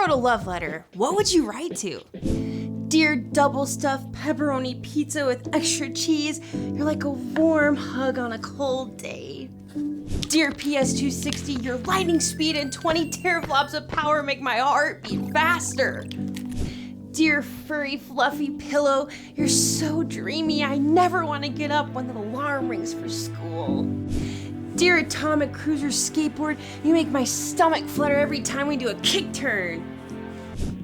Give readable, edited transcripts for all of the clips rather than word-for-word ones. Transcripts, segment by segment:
wrote a love letter, what would you write to? Dear double-stuffed pepperoni pizza with extra cheese, you're like a warm hug on a cold day. Dear PS260, your lightning speed and 20 teraflops of power make my heart beat faster. Dear furry fluffy pillow, you're so dreamy I never want to get up when the alarm rings for school. Dear atomic cruiser skateboard, you make my stomach flutter every time we do a kick turn.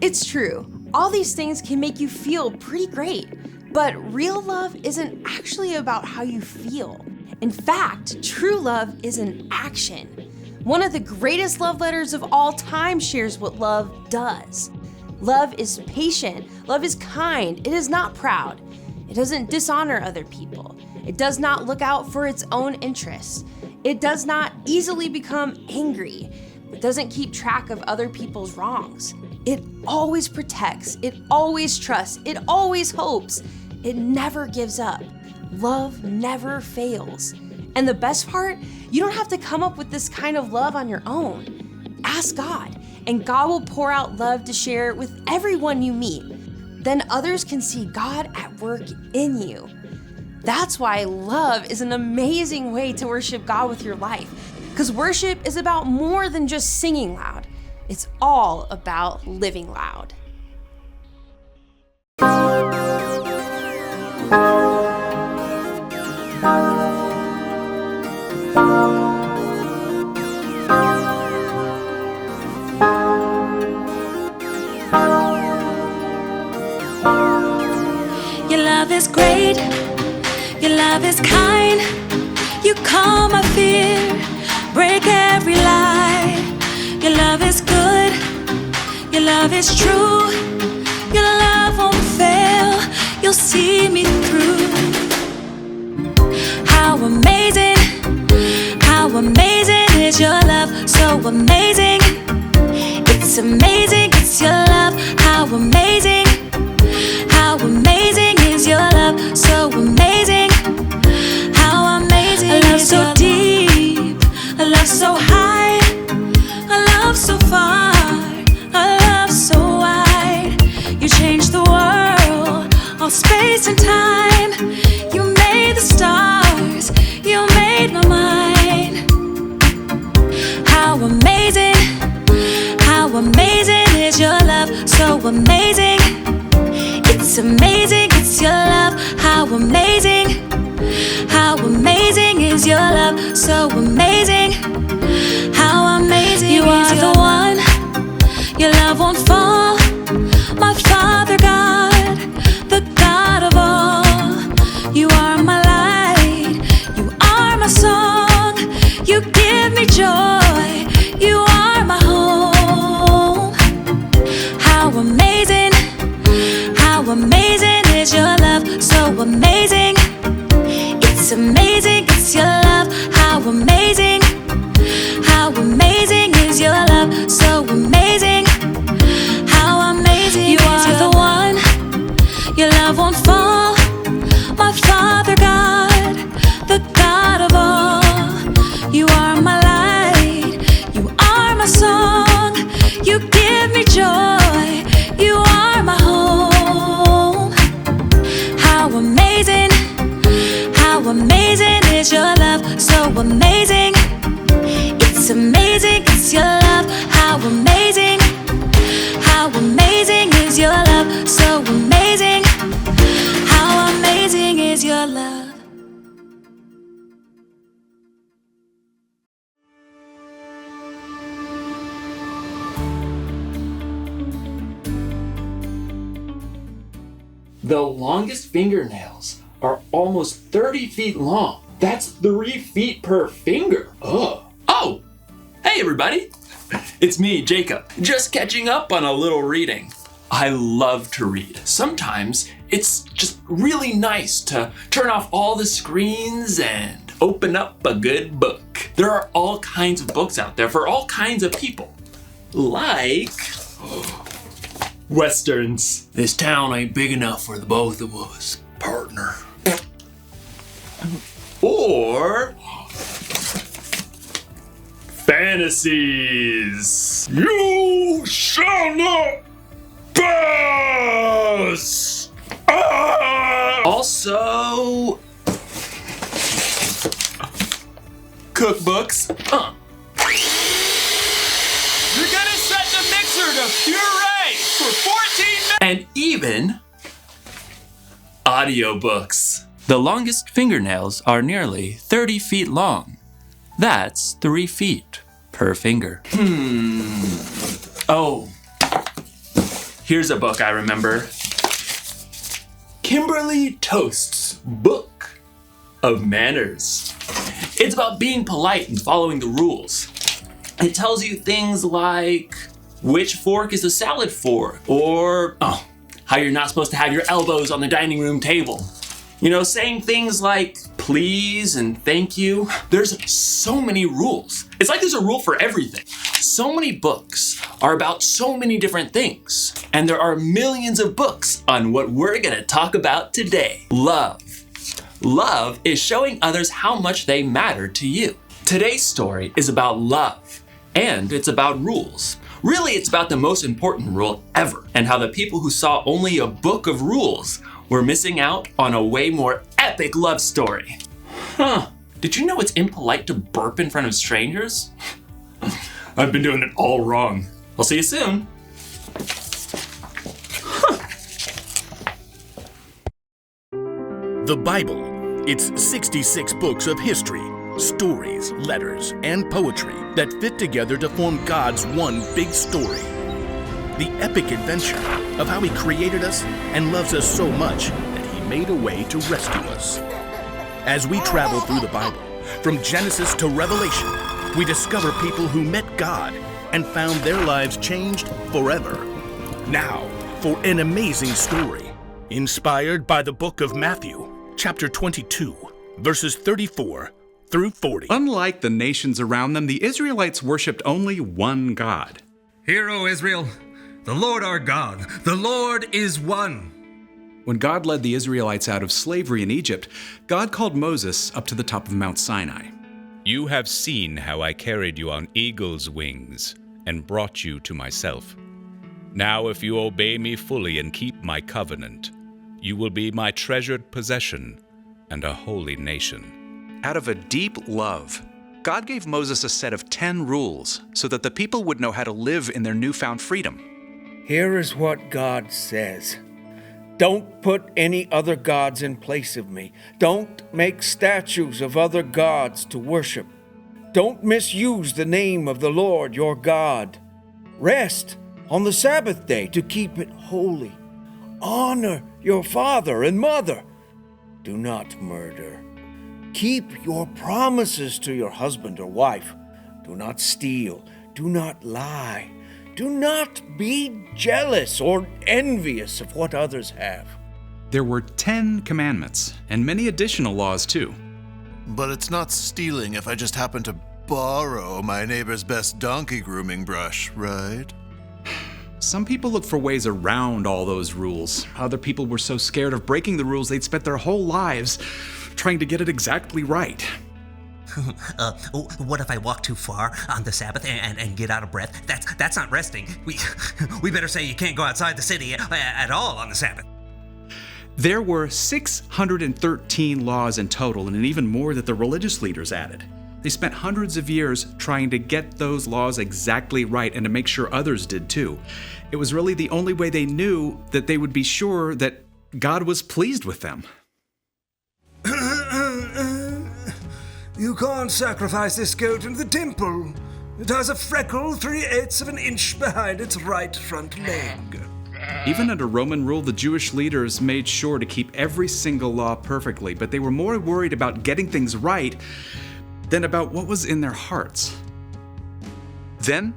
It's true. All these things can make you feel pretty great, but real love isn't actually about how you feel. In fact, true love is an action. One of the greatest love letters of all time shares what love does. Love is patient. Love is kind. It is not proud. It doesn't dishonor other people. It does not look out for its own interests. It does not easily become angry. It doesn't keep track of other people's wrongs. It always protects, it always trusts, it always hopes. It never gives up. Love never fails. And the best part, you don't have to come up with this kind of love on your own. Ask God, and God will pour out love to share with everyone you meet. Then others can see God at work in you. That's why love is an amazing way to worship God with your life. Because worship is about more than just singing loud. It's all about living loud. Your love is great, your love is kind. You calm my fear, break every lie. Your love is good, your love is true. Your love won't fail, you'll see me through. How amazing is your love, so amazing. It's amazing, it's your love, how amazing is your love, so amazing. How amazing a love so deep, a love so high, a love so far, a love so wide. You changed the world, all space and time. You made the stars, you made my mind. How amazing is your love, so amazing. It's amazing, it's your love, how amazing is your love, so amazing. How amazing you are the one, your love won't fall. My Father God, the God of all. You are my light, you are my song. You give me joy, you are my home. How amazing is your love, so amazing. It's amazing, it's your love, how amazing is your love, so amazing. How amazing you are the one, your love won't fall. My Father God, the God of all. You are my light, you are my song. You give me joy, you are my home. How amazing is your love, so amazing. It's amazing, it's your love, how amazing is your love, so amazing. How amazing is your love. The longest fingernails are almost 30 feet long. That's 3 feet per finger. Oh, hey everybody. It's me, Jacob, just catching up on a little reading. I love to read. Sometimes it's just really nice to turn off all the screens and open up a good book. There are all kinds of books out there for all kinds of people. Like Westerns. This town ain't big enough for the both of us, partner. Or Fantasies. You shall not pass. Also, cookbooks. You're gonna set the mixer to puree for 14 minutes. And even audiobooks. The longest fingernails are nearly 30 feet long. That's 3 feet per finger. Oh, here's a book I remember. Kimberly Toast's Book of Manners. It's about being polite and following the rules. It tells you things like which fork is a salad fork, or how you're not supposed to have your elbows on the dining room table. You know, saying things like please and thank you. There's so many rules. It's like there's a rule for everything. So many books are about so many different things. And there are millions of books on what we're gonna talk about today. Love. Love is showing others how much they matter to you. Today's story is about love, and it's about rules. Really, it's about the most important rule ever, and how the people who saw only a book of rules were missing out on a way more epic love story. Did you know it's impolite to burp in front of strangers? I've been doing it all wrong. I'll see you soon. The Bible. It's 66 books of history, stories, letters, and poetry that fit together to form God's one big story. The epic adventure of how He created us and loves us so much that He made a way to rescue us. As we travel through the Bible, from Genesis to Revelation, we discover people who met God and found their lives changed forever. Now, for an amazing story, inspired by the book of Matthew, chapter 22, verses 34 through 40. Unlike the nations around them, the Israelites worshipped only one God. Hear, O Israel, the Lord our God, the Lord is one. When God led the Israelites out of slavery in Egypt, God called Moses up to the top of Mount Sinai. You have seen how I carried you on eagle's wings and brought you to myself. Now if you obey me fully and keep my covenant, you will be my treasured possession and a holy nation. Out of a deep love, God gave Moses a set of 10 rules so that the people would know how to live in their newfound freedom. Here is what God says. Don't put any other gods in place of me. Don't make statues of other gods to worship. Don't misuse the name of the Lord your God. Rest on the Sabbath day to keep it holy. Honor your father and mother. Do not murder. Keep your promises to your husband or wife. Do not steal. Do not lie. Do not be jealous or envious of what others have. There were 10 commandments and many additional laws too. But it's not stealing if I just happen to borrow my neighbor's best donkey grooming brush, right? Some people look for ways around all those rules. Other people were so scared of breaking the rules they'd spent their whole lives trying to get it exactly right. What if I walk too far on the Sabbath and get out of breath? That's not resting. We better say you can't go outside the city at all on the Sabbath. There were 613 laws in total, and even more that the religious leaders added. They spent hundreds of years trying to get those laws exactly right and to make sure others did too. It was really the only way they knew that they would be sure that God was pleased with them. You can't sacrifice this goat in the temple. It has a freckle 3/8 of an inch behind its right front leg. Even under Roman rule, the Jewish leaders made sure to keep every single law perfectly, but they were more worried about getting things right than about what was in their hearts. Then,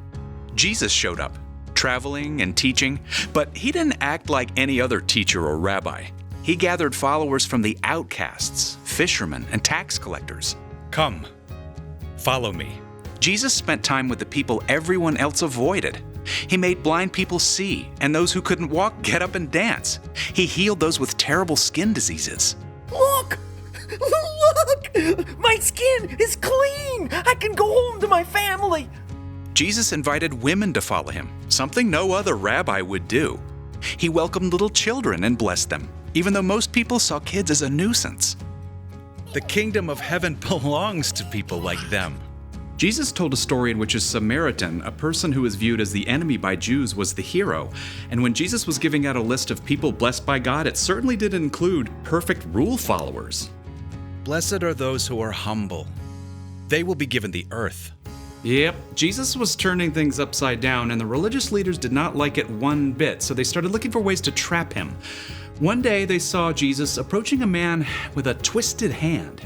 Jesus showed up, traveling and teaching, but he didn't act like any other teacher or rabbi. He gathered followers from the outcasts, fishermen, and tax collectors. Come, follow me. Jesus spent time with the people everyone else avoided. He made blind people see, and those who couldn't walk get up and dance. He healed those with terrible skin diseases. Look! Look! My skin is clean. I can go home to my family. Jesus invited women to follow him, something no other rabbi would do. He welcomed little children and blessed them, even though most people saw kids as a nuisance. The kingdom of heaven belongs to people like them. Jesus told a story in which a Samaritan, a person who was viewed as the enemy by Jews, was the hero. And when Jesus was giving out a list of people blessed by God, it certainly didn't include perfect rule followers. Blessed are those who are humble. They will be given the earth. Yep, Jesus was turning things upside down, and the religious leaders did not like it one bit, so they started looking for ways to trap him. One day they saw Jesus approaching a man with a twisted hand.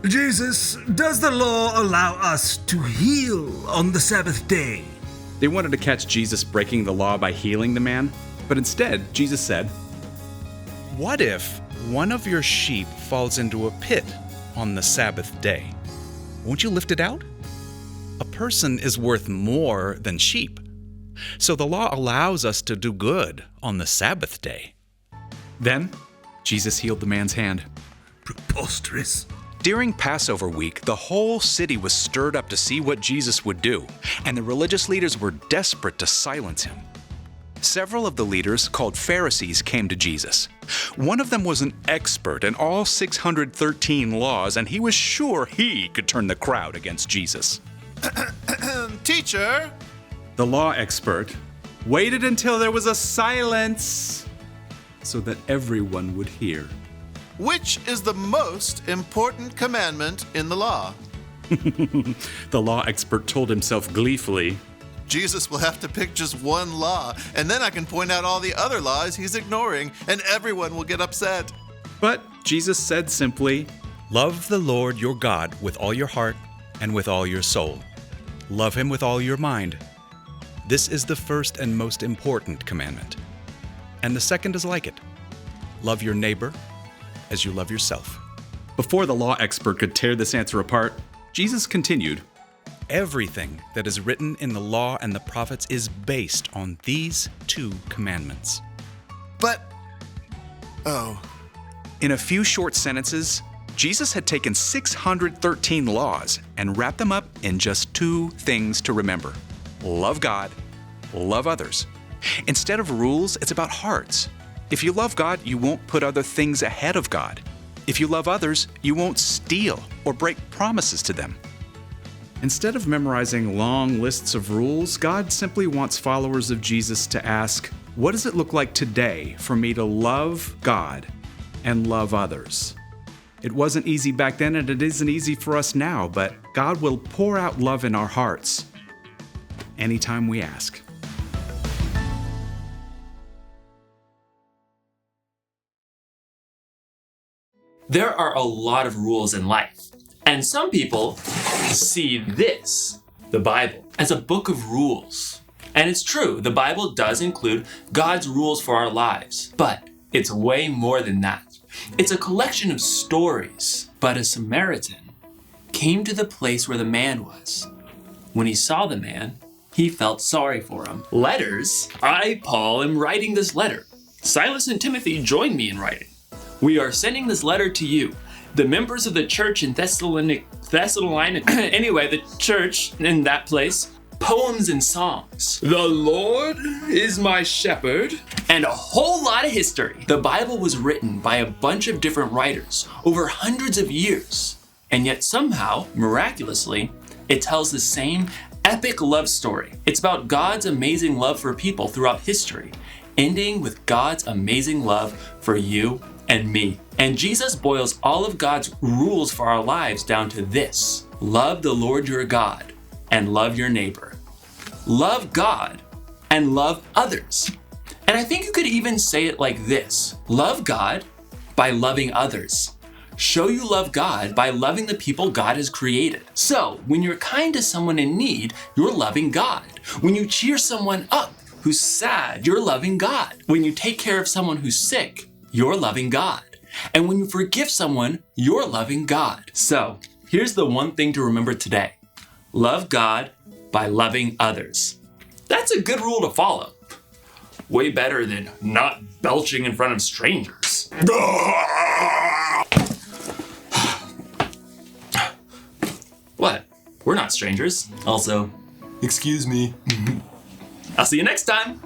Jesus, does the law allow us to heal on the Sabbath day? They wanted to catch Jesus breaking the law by healing the man, but instead, Jesus said, What if one of your sheep falls into a pit on the Sabbath day? Won't you lift it out? A person is worth more than sheep. So the law allows us to do good on the Sabbath day. Then, Jesus healed the man's hand. Preposterous. During Passover week, the whole city was stirred up to see what Jesus would do, and the religious leaders were desperate to silence him. Several of the leaders, called Pharisees, came to Jesus. One of them was an expert in all 613 laws, and he was sure he could turn the crowd against Jesus. Teacher, The law expert waited until there was a silence so that everyone would hear. which is the most important commandment in the law? The law expert told himself gleefully. Jesus will have to pick just one law, and then I can point out all the other laws he's ignoring, and everyone will get upset. But Jesus said simply, Love the Lord your God with all your heart and with all your soul. Love him with all your mind. This is the first and most important commandment. And the second is like it. Love your neighbor as you love yourself. Before the law expert could tear this answer apart, Jesus continued, Everything that is written in the law and the prophets is based on these two commandments. But, oh, In a few short sentences, Jesus had taken 613 laws and wrapped them up in just two things to remember. Love God, love others. Instead of rules, it's about hearts. If you love God, you won't put other things ahead of God. If you love others, you won't steal or break promises to them. Instead of memorizing long lists of rules, God simply wants followers of Jesus to ask, what does it look like today for me to love God and love others? It wasn't easy back then, and it isn't easy for us now, but God will pour out love in our hearts anytime we ask. There are a lot of rules in life, and some people see this, the Bible, as a book of rules. And it's true, the Bible does include God's rules for our lives, but it's way more than that. It's a collection of stories. But a Samaritan came to the place where the man was. When he saw the man, he felt sorry for him. Letters. I, Paul, am writing this letter. Silas and Timothy joined me in writing. We are sending this letter to you, the members of the church in Thessalonica, anyway, the church in that place, poems and songs. The Lord is my shepherd. And a whole lot of history. The Bible was written by a bunch of different writers over hundreds of years. And yet somehow, miraculously, it tells the same epic love story. It's about God's amazing love for people throughout history, ending with God's amazing love for you and me. And Jesus boils all of God's rules for our lives down to this: love the Lord your God and love your neighbor. Love God and love others. And I think you could even say it like this: love God by loving others. Show you love God by loving the people God has created. So when you're kind to someone in need, you're loving God. When you cheer someone up who's sad, you're loving God. When you take care of someone who's sick, you're loving God. And when you forgive someone, you're loving God. So here's the one thing to remember today: love God by loving others. That's a good rule to follow. Way better than not belching in front of strangers. We're not strangers. Also, excuse me. I'll see you next time.